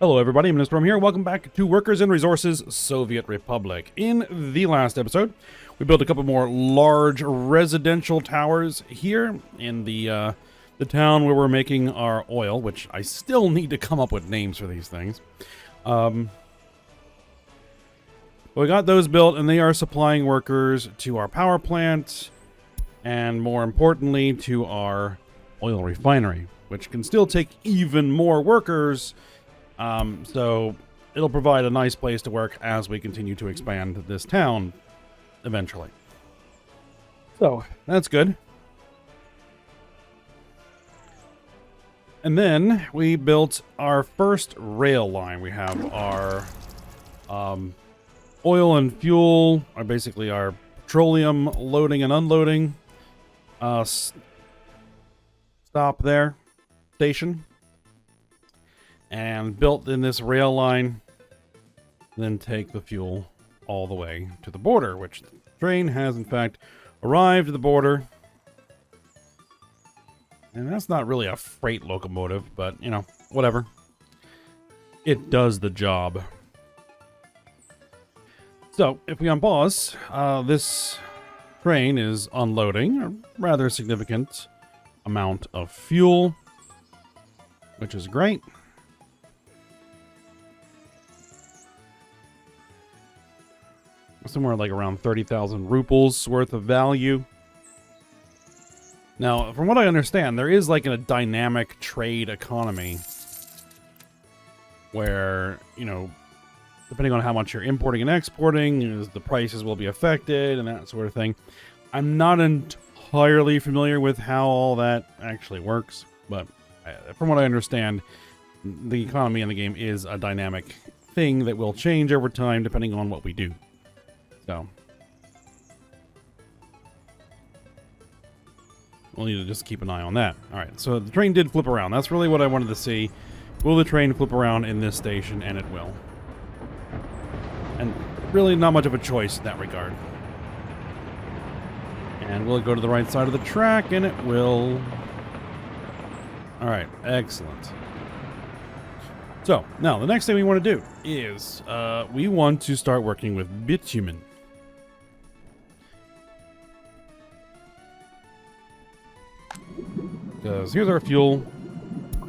Hello everybody, I'm Storm here. Welcome back to Workers and Resources Soviet Republic. In the last episode, we built a couple more large residential towers here in the town where we're making our oil, which I still need to come up with names for these things. We got those built, and they are supplying workers to our power plant, and more importantly, to our oil refinery, which can still take even more workers. So it'll provide a nice place to work as we continue to expand this town eventually. So that's good. And then we built our first rail line. We have our oil and fuel, or basically our petroleum loading and unloading stop there, station. And built in this rail line, then take the fuel all the way to the border, which the train has in fact arrived at the border. And that's not really a freight locomotive, but you know, whatever. It does the job. So if we unpause, this train is unloading a rather significant amount of fuel, which is great. Somewhere like around 30,000 rubles worth of value. Now, from what I understand, there is like a dynamic trade economy where, you know, depending on how much you're importing and exporting, the prices will be affected and that sort of thing. I'm not entirely familiar with how all that actually works, but from what I understand, the economy in the game is a dynamic thing that will change over time depending on what we do. So we'll need to just keep an eye on that. Alright, so the train did flip around. That's really what I wanted to see. Will the train flip around in this station? And it will. And really not much of a choice in that regard. And will it go to the right side of the track? And it will. Alright, excellent. So, now the next thing we want to do is we want to start working with bitumen. Because here's our fuel. I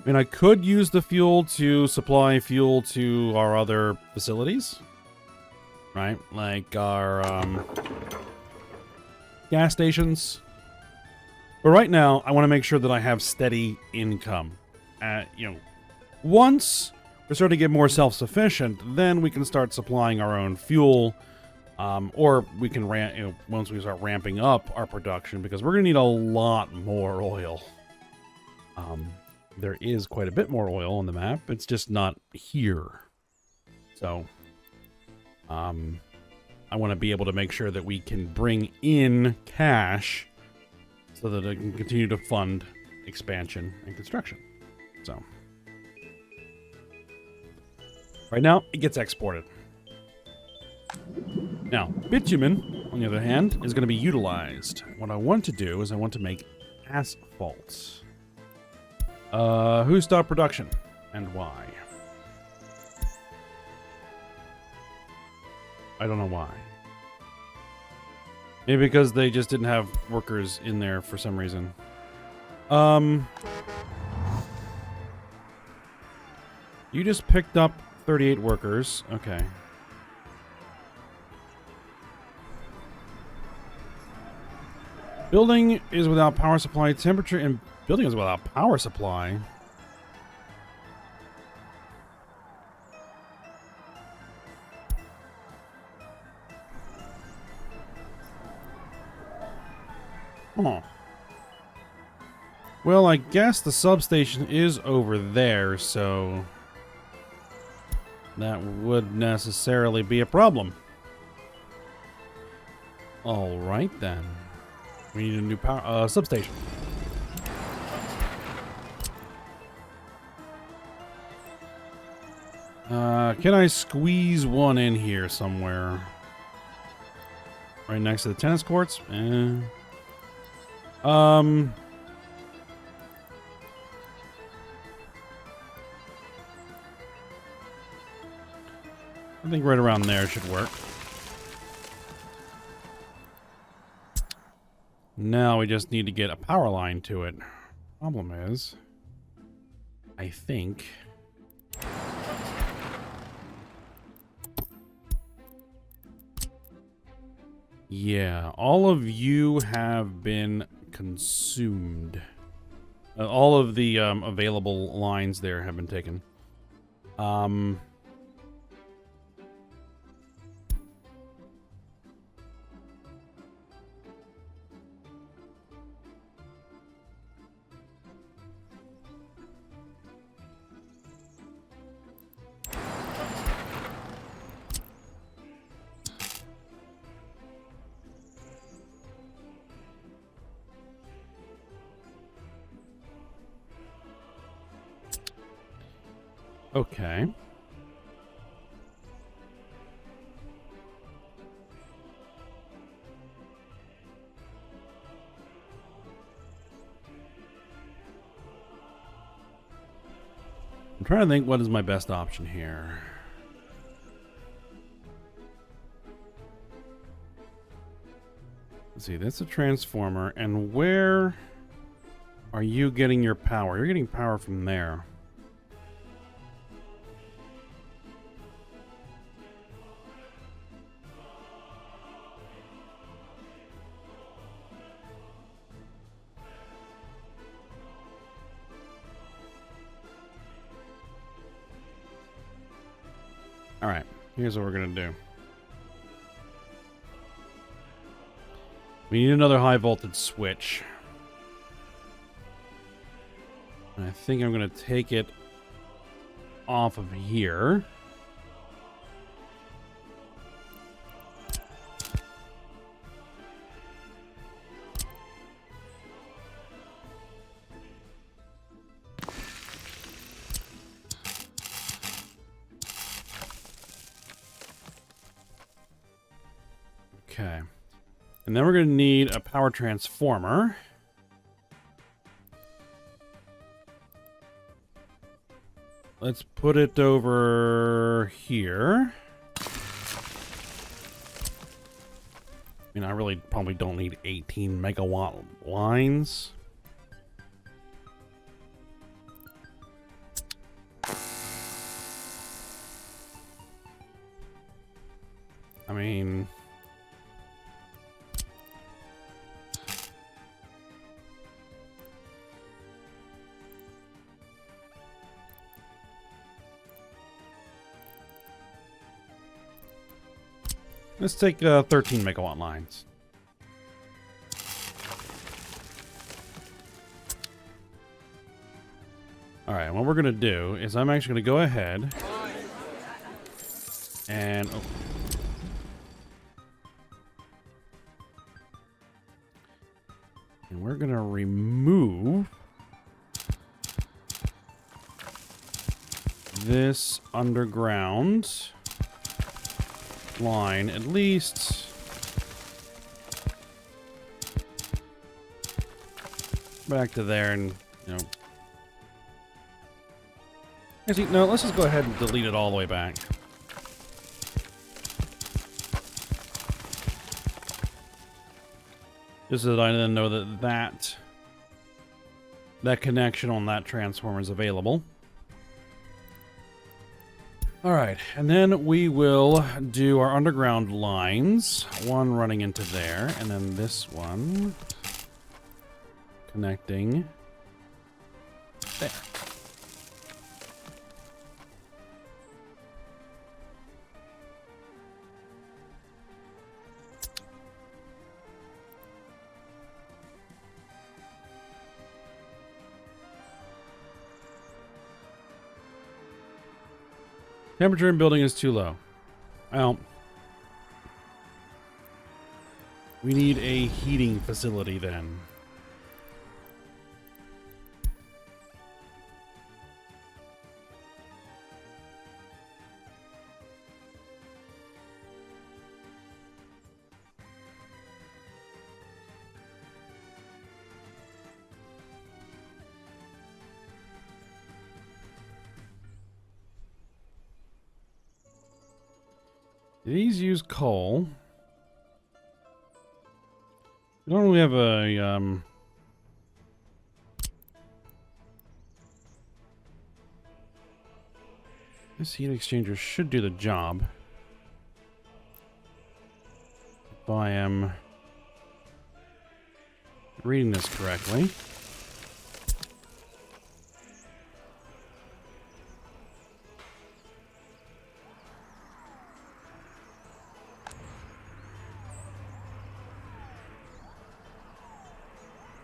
mean, I could use the fuel to supply fuel to our other facilities. Right? Like our gas stations. But right now, I want to make sure that I have steady income. You know, once we're starting to get more self-sufficient, then we can start supplying our own fuel. Or we can once we start ramping up our production, because we're going to need a lot more oil. There is quite a bit more oil on the map. It's just not here. So, I want to be able to make sure that we can bring in cash so that it can continue to fund expansion and construction. So, right now, it gets exported. Now, bitumen, on the other hand, is going to be utilized. What I want to do is I want to make asphalt. Who stopped production and why? I don't know why. Maybe because they just didn't have workers in there for some reason. You just picked up 38 workers. Okay. Building is without power supply. Temperature in building is without power supply. Huh. Well, I guess the substation is over there, so that would necessarily be a problem. All right, then. We need a new power substation. Can I squeeze one in here somewhere? Right next to the tennis courts? I think right around there should work. Now we just need to get a power line to it. Problem is, I think... yeah, all of you have been consumed. All of the available lines there have been taken. Okay. I'm trying to think what is my best option here. Let's see, that's a transformer, and where are you getting your power? You're getting power from there. Alright, here's what we're going to do. We need another high voltage switch. And I think I'm going to take it off of here. Okay. And then we're going to need a power transformer. Let's put it over here. I mean, I really probably don't need 18 megawatt lines. I mean... let's take 13 megawatt lines. Alright, what we're going to do is I'm actually going to go ahead and... oh. And we're going to remove this underground line, at least back to there, and you know, actually no, let's just go ahead and delete it all the way back. Just so that I then know that that connection on that transformer is available. Alright, and then we will do our underground lines. One running into there, and then this one connecting there. Temperature in building is too low. Well, we need a heating facility then. These use coal. We don't really have a, this heat exchanger should do the job. If I am reading this correctly.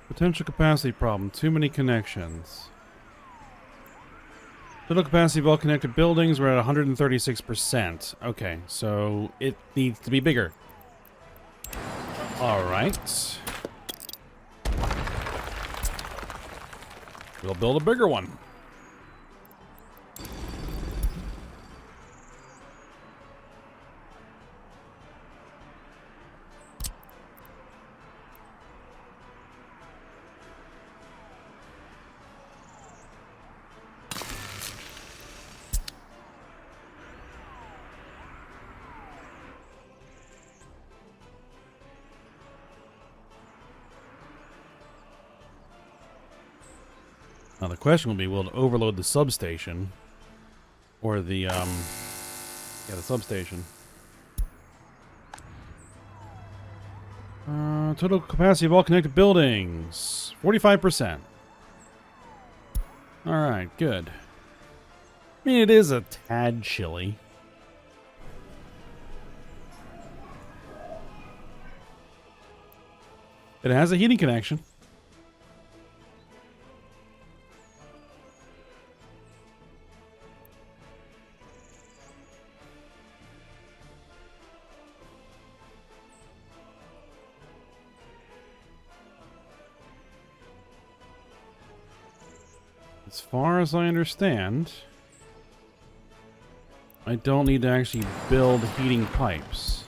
Potential capacity problem. Too many connections. Total capacity of all connected buildings, we're at 136%. Okay, so it needs to be bigger. Alright. We'll build a bigger one. Now the question will be, will it overload the substation? Or the, yeah, the substation. Total capacity of all connected buildings. 45%. Alright, good. I mean, it is a tad chilly. It has a heating connection. As far as I understand, I don't need to actually build heating pipes.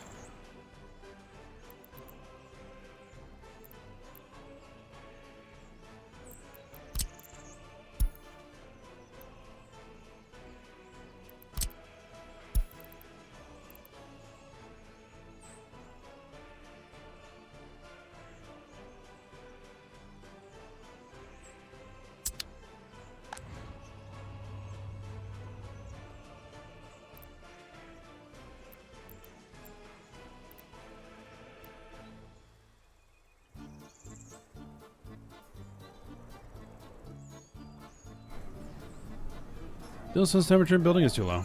Still says temperature in building is too low.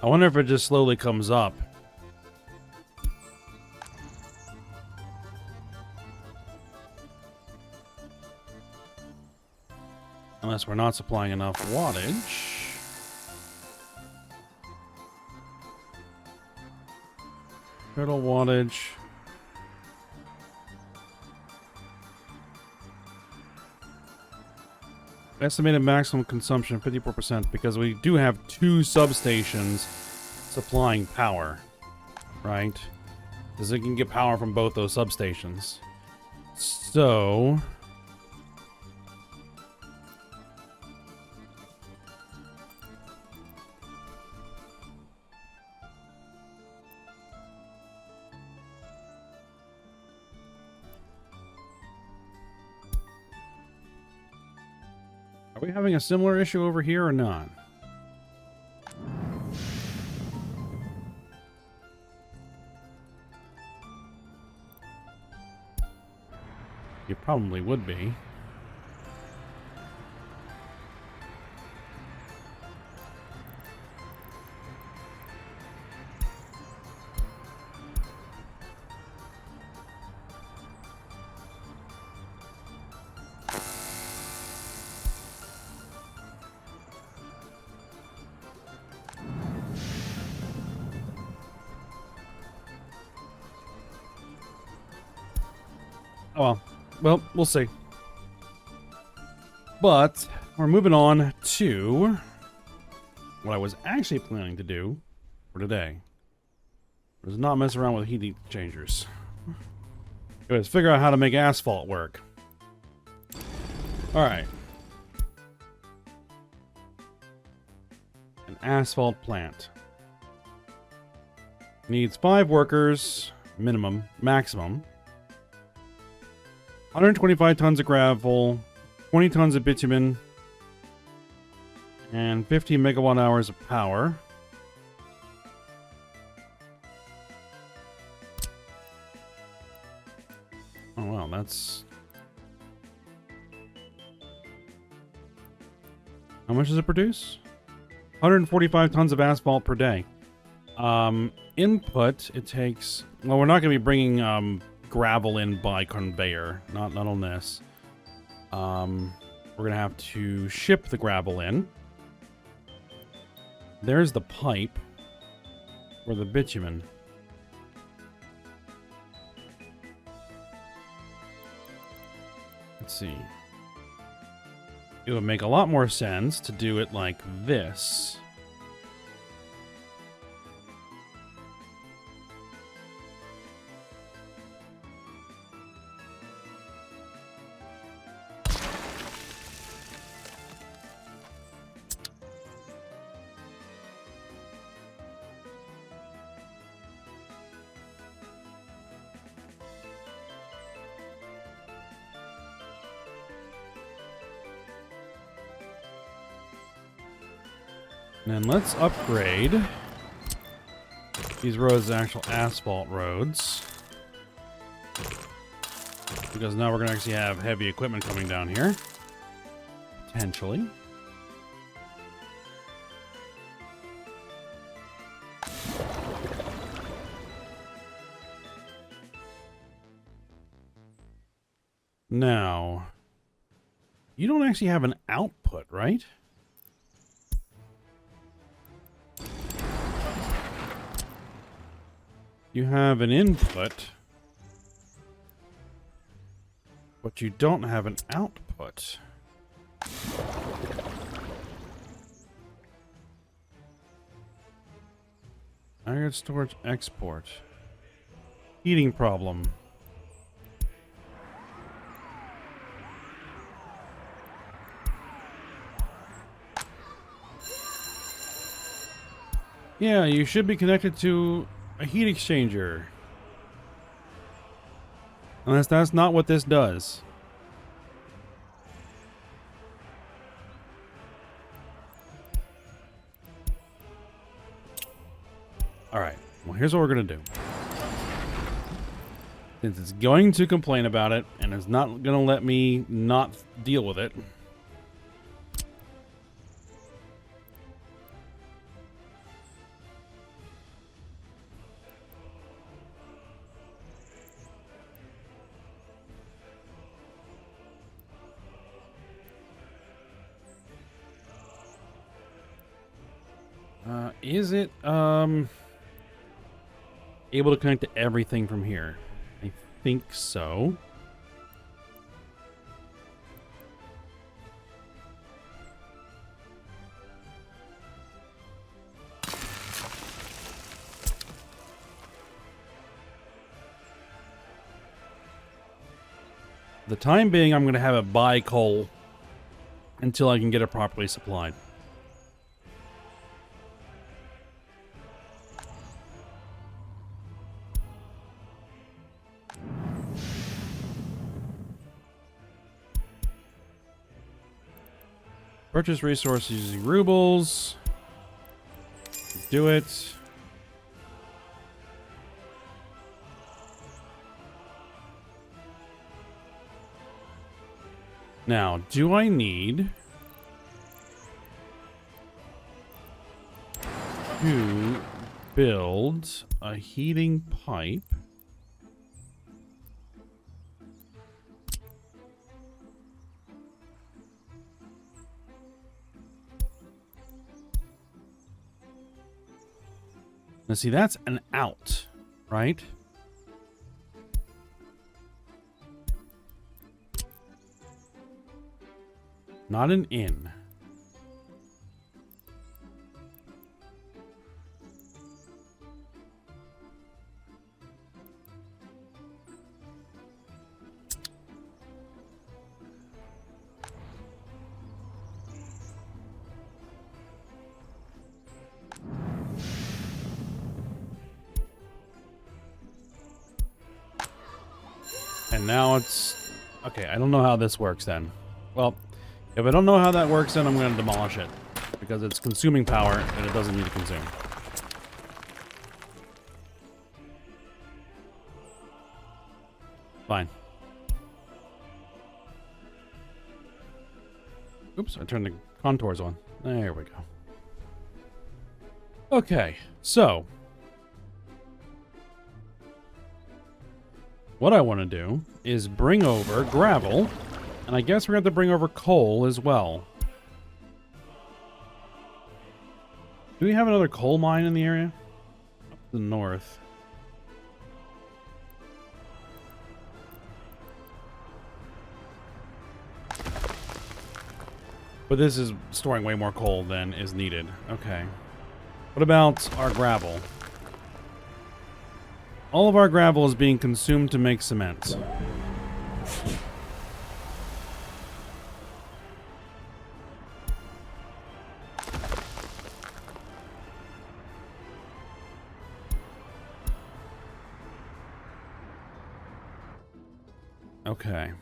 I wonder if it just slowly comes up. Unless we're not supplying enough wattage. Total wattage. Estimated maximum consumption 54% because we do have two substations supplying power, right? Because it can get power from both those substations. So are we having a similar issue over here or not? You probably would be. Oh well, we'll see. But We're moving on to what I was actually planning to do for today. Was not mess around with heat exchangers. Let's figure out how to make asphalt work. Alright. An asphalt plant. Needs 5 workers, minimum, maximum. 125 tons of gravel, 20 tons of bitumen, and 50 megawatt hours of power. Oh wow, that's... How much does it produce? 145 tons of asphalt per day. Input, it takes... Well, we're not going to be bringing gravel in by conveyor. Not on this. We're going to have to ship the gravel in. There's the pipe. Or the bitumen. Let's see. It would make a lot more sense to do it like this. And then let's upgrade these roads to actual asphalt roads. Because now we're going to actually have heavy equipment coming down here. Potentially. Now, you don't actually have an output, right? You have an input, but you don't have an output. Aggregate storage export. Heating problem. Yeah, you should be connected to a heat exchanger. Unless that's not what this does. Alright, well here's what we're gonna do. Since it's going to complain about it, and it's not gonna let me not deal with it. Is it, able to connect to everything from here? I think so. The time being, I'm going to have it buy coal until I can get it properly supplied. Purchase resources using rubles. Do it. Now, do I need to build a heating pipe? Now, see, that's an out, right? Not an inn. And now it's... Okay, I don't know how this works then. Well, if I don't know how that works, then I'm going to demolish it. Because it's consuming power that it doesn't need to consume. Fine. Oops, I turned the contours on. There we go. Okay, so... what I want to do is bring over gravel, and I guess we're going to have to bring over coal as well. Do we have another coal mine in the area? Up to the north. But this is storing way more coal than is needed. Okay. What about our gravel? All of our gravel is being consumed to make cement. Okay.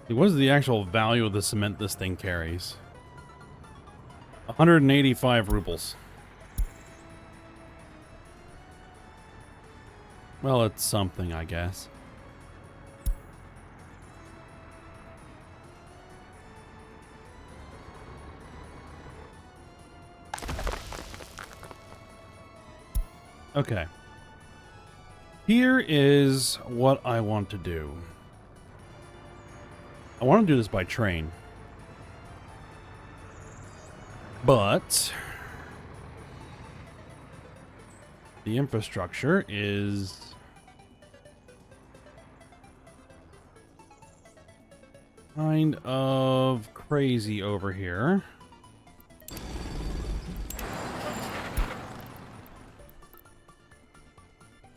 What is the actual value of the cement this thing carries? 185 rubles. Well, it's something, I guess. Okay. Here is what I want to do. I want to do this by train. But the infrastructure is kind of crazy over here.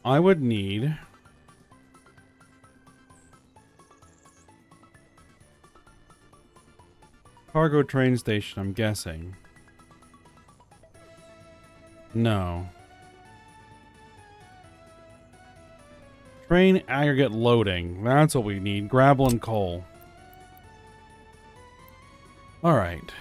I would need cargo train station, I'm guessing. No. Train aggregate loading. That's what we need. Gravel and coal. Alright.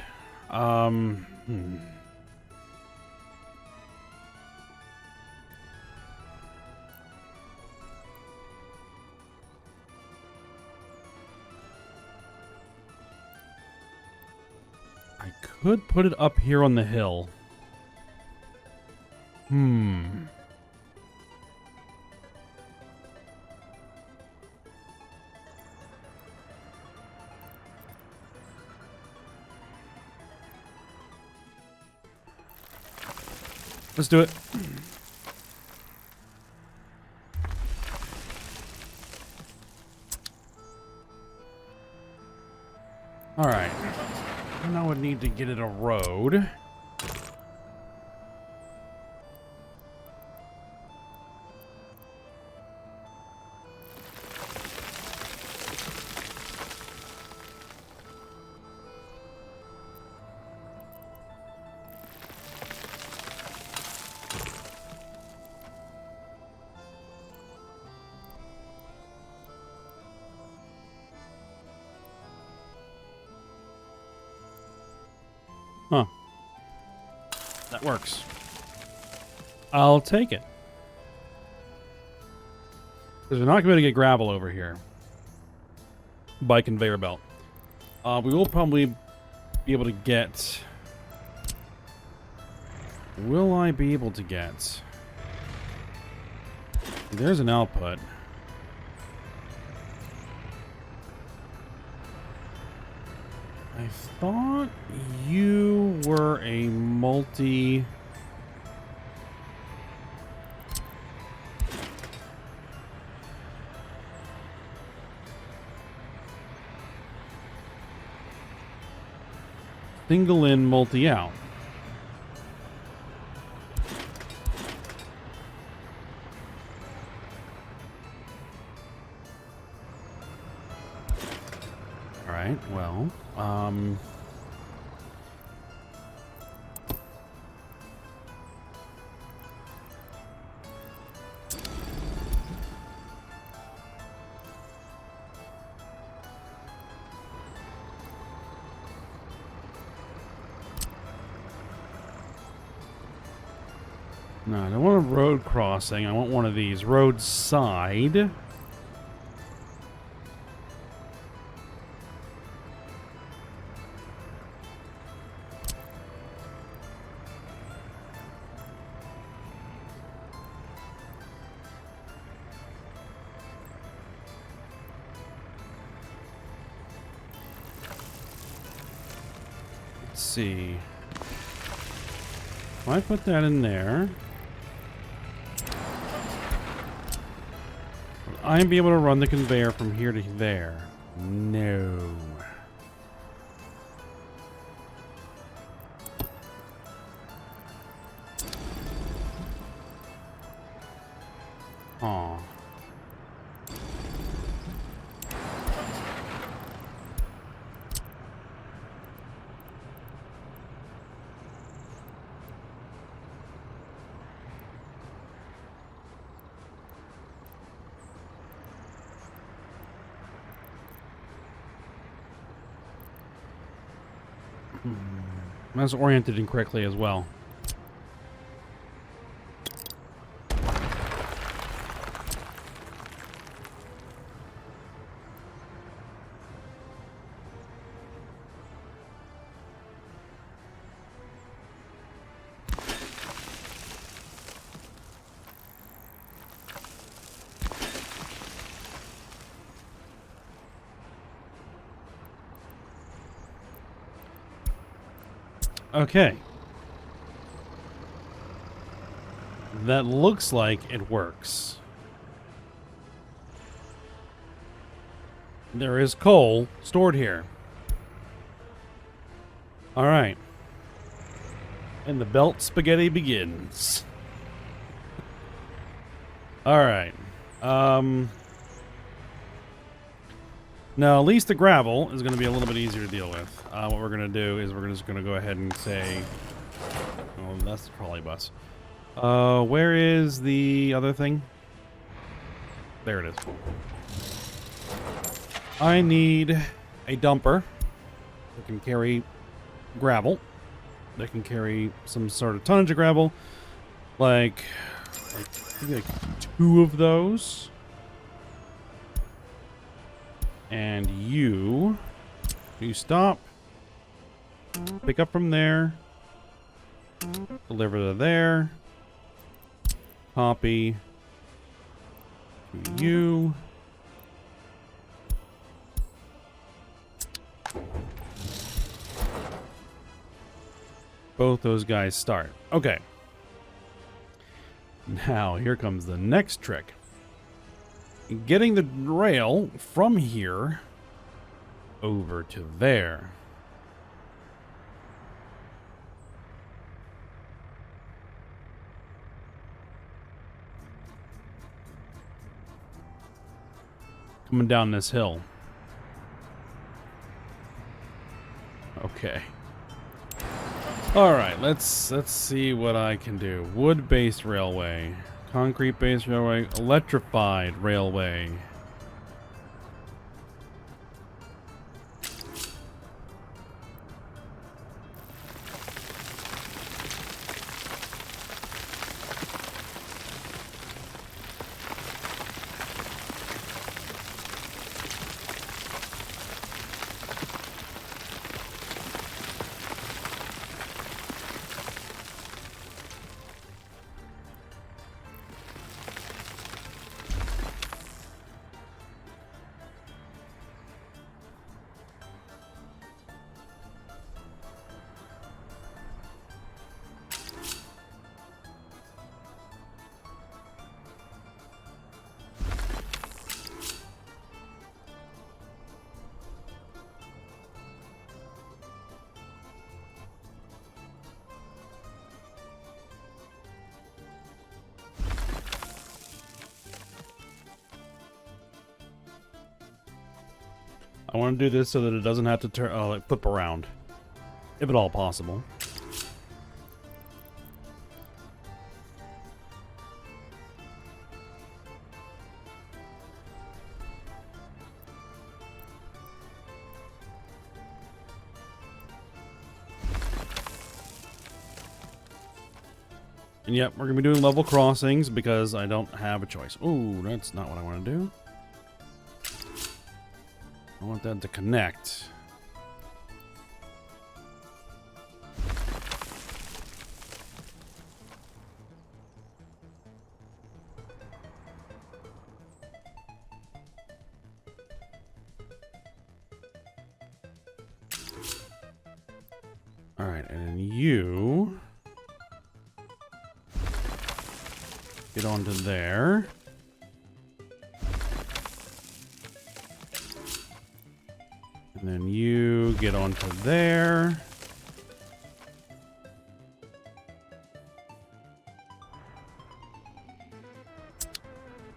I could put it up here on the hill. Let's do it. All right. And I would need to get it a road. Huh. That works. I'll take it. Because we're not going to get gravel over here. By conveyor belt. We will probably be able to get will I be able to get? There's an output. I thought you were a multi... single in, multi out. All right, well, no, I don't want a road crossing. I want one of these. Roadside. Let's see. If I put that in there, will I be able to run the conveyor from here to there? No. Aw. That's oriented incorrectly as well. Okay. That looks like it works. There is coal stored here. All right. And the belt spaghetti begins. All right. Now, at least the gravel is going to be a little bit easier to deal with. What we're going to do is we're just going to go ahead and say... Oh, that's the trolley bus. Where is the other thing? There it is. I need a dumper that can carry gravel. That can carry some sort of tonnage of gravel. Like maybe like 2 of those. And you stop, pick up from there, deliver to there, copy to you. Both those guys start. Okay. Now, here comes the next trick. Getting the rail from here over to there. Coming down this hill. Okay. All right, let's see what I can do. Wood-based railway. Concrete-based railway, electrified railway. I want to do this so that it doesn't have to turn, like flip around, if at all possible. And yep, we're going to be doing level crossings because I don't have a choice. Ooh, that's not what I want to do. I want that to connect. All right, and then you get onto there. And then you get onto there.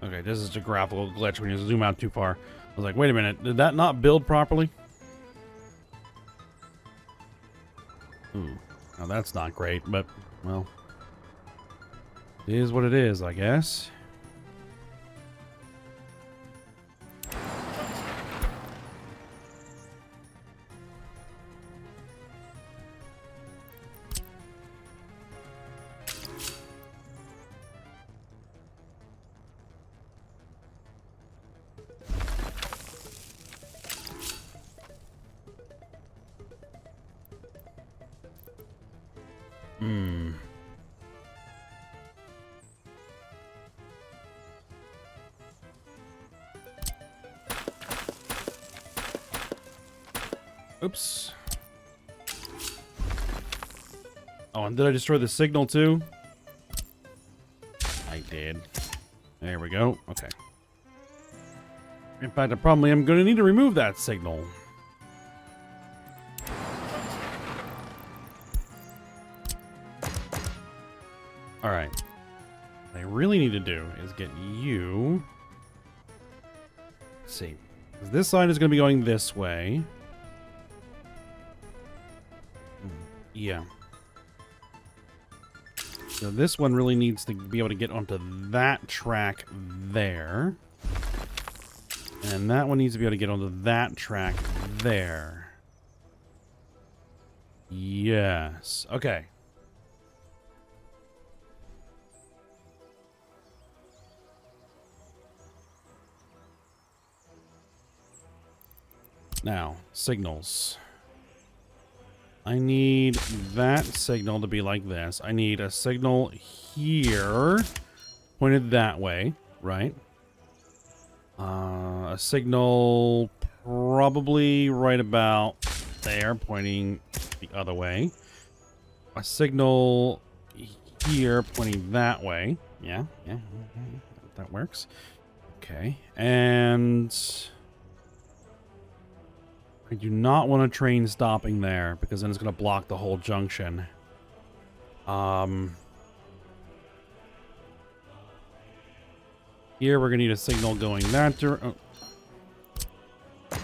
Okay, this is a graphical glitch when you zoom out too far. I was like, wait a minute, did that not build properly? Ooh, now that's not great, but, well, it is what it is, I guess. Oops. Oh, and did I destroy the signal too? I did. There we go. Okay. In fact, I probably am going to need to remove that signal. Alright. What I really need to do is get you... Let's see. This side is going to be going this way. Yeah. So this one really needs to be able to get onto that track there. And that one needs to be able to get onto that track there. Yes. Okay. Now, signals. I need that signal to be like this. I need a signal here, pointed that way, right? A signal probably right about there, pointing the other way. A signal here, pointing that way. Yeah, that works. Okay, and... I do not want a train stopping there, because then it's going to block the whole junction. Here we're going to need a signal going that direction. Oh.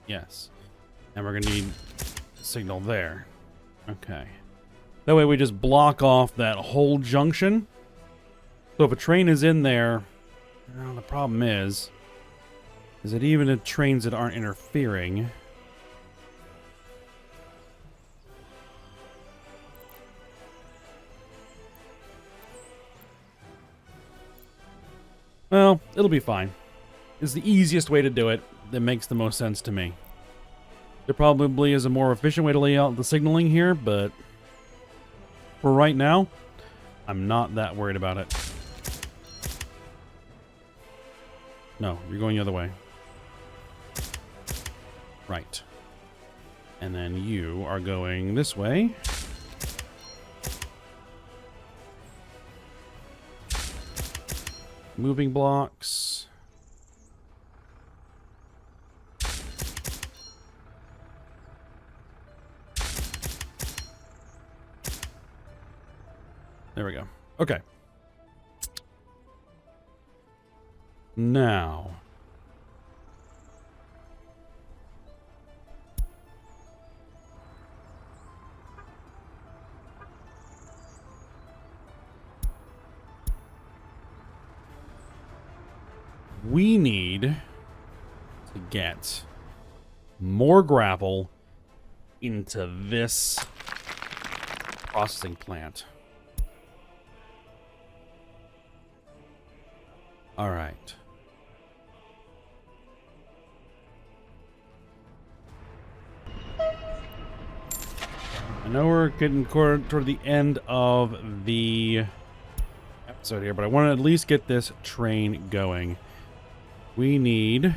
Yes. And we're going to need a signal there. Okay. That way we just block off that whole junction. So if a train is in there, well, the problem is that even the trains that aren't interfering... Well, it'll be fine. It's the easiest way to do it that makes the most sense to me. There probably is a more efficient way to lay out the signaling here, but for right now, I'm not that worried about it. No, you're going the other way. Right. And then you are going this way. Moving blocks. There we go. Okay. Now, we need to get more gravel into this processing plant. All right. I know we're getting toward the end of the episode here, but I want to at least get this train going. We need a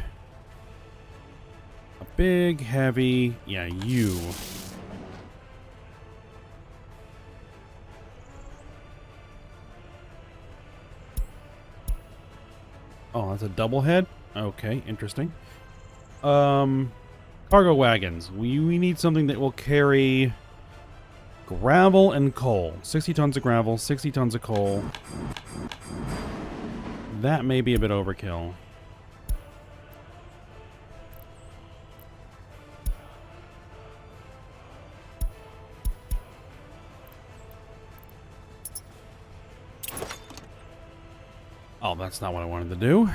big, heavy, yeah, you. Oh, that's a double head? Okay, interesting. Cargo wagons. We need something that will carry gravel and coal. 60 tons of gravel, 60 tons of coal. That may be a bit overkill. Oh, that's not what I wanted to do.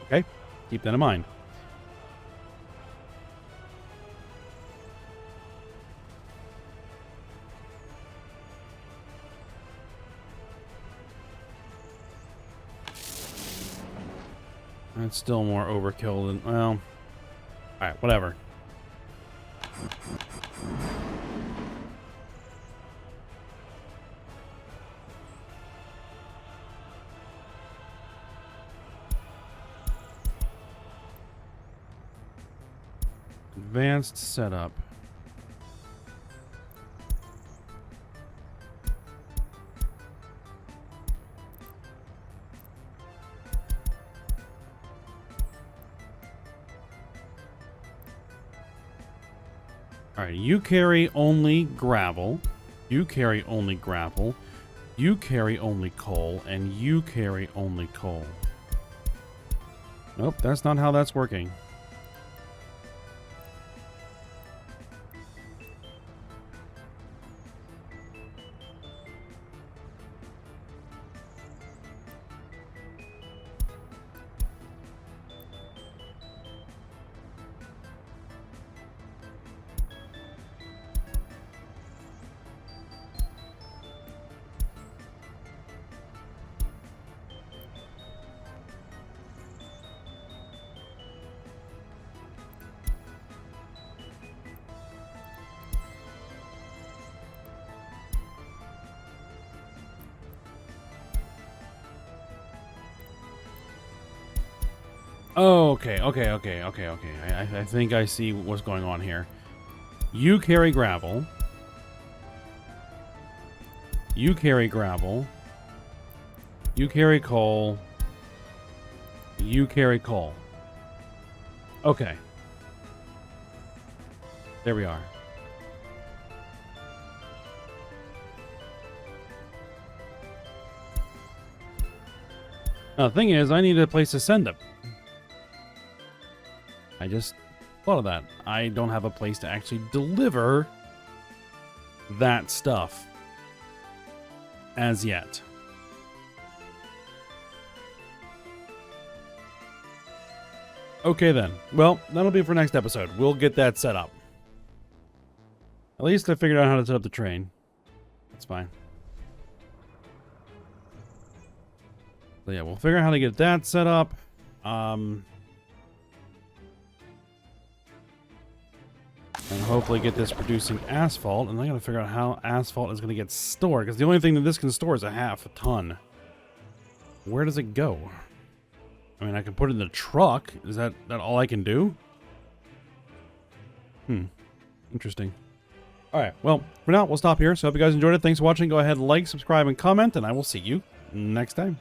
Okay, keep that in mind. That's still more overkill than, well, alright, whatever. Advanced setup. Alright, you carry only gravel. You carry only gravel. You carry only coal. And you carry only coal. Nope, that's not how that's working. Oh, okay. I think I see what's going on here. You carry gravel. You carry gravel. You carry coal. You carry coal. Okay. There we are. Now, the thing is, I need a place to send them. I just thought of that. I don't have a place to actually deliver that stuff as yet. Okay then. Well, that'll be for next episode. We'll get that set up. At least I figured out how to set up the train. That's fine. So yeah, we'll figure out how to get that set up. And hopefully get this producing asphalt. And I gotta figure out how asphalt is gonna get stored. Because the only thing that this can store is a half a ton. Where does it go? I mean, I can put it in the truck. Is that all I can do? Interesting. Alright, well, for now, we'll stop here. So I hope you guys enjoyed it. Thanks for watching. Go ahead, like, subscribe, and comment. And I will see you next time.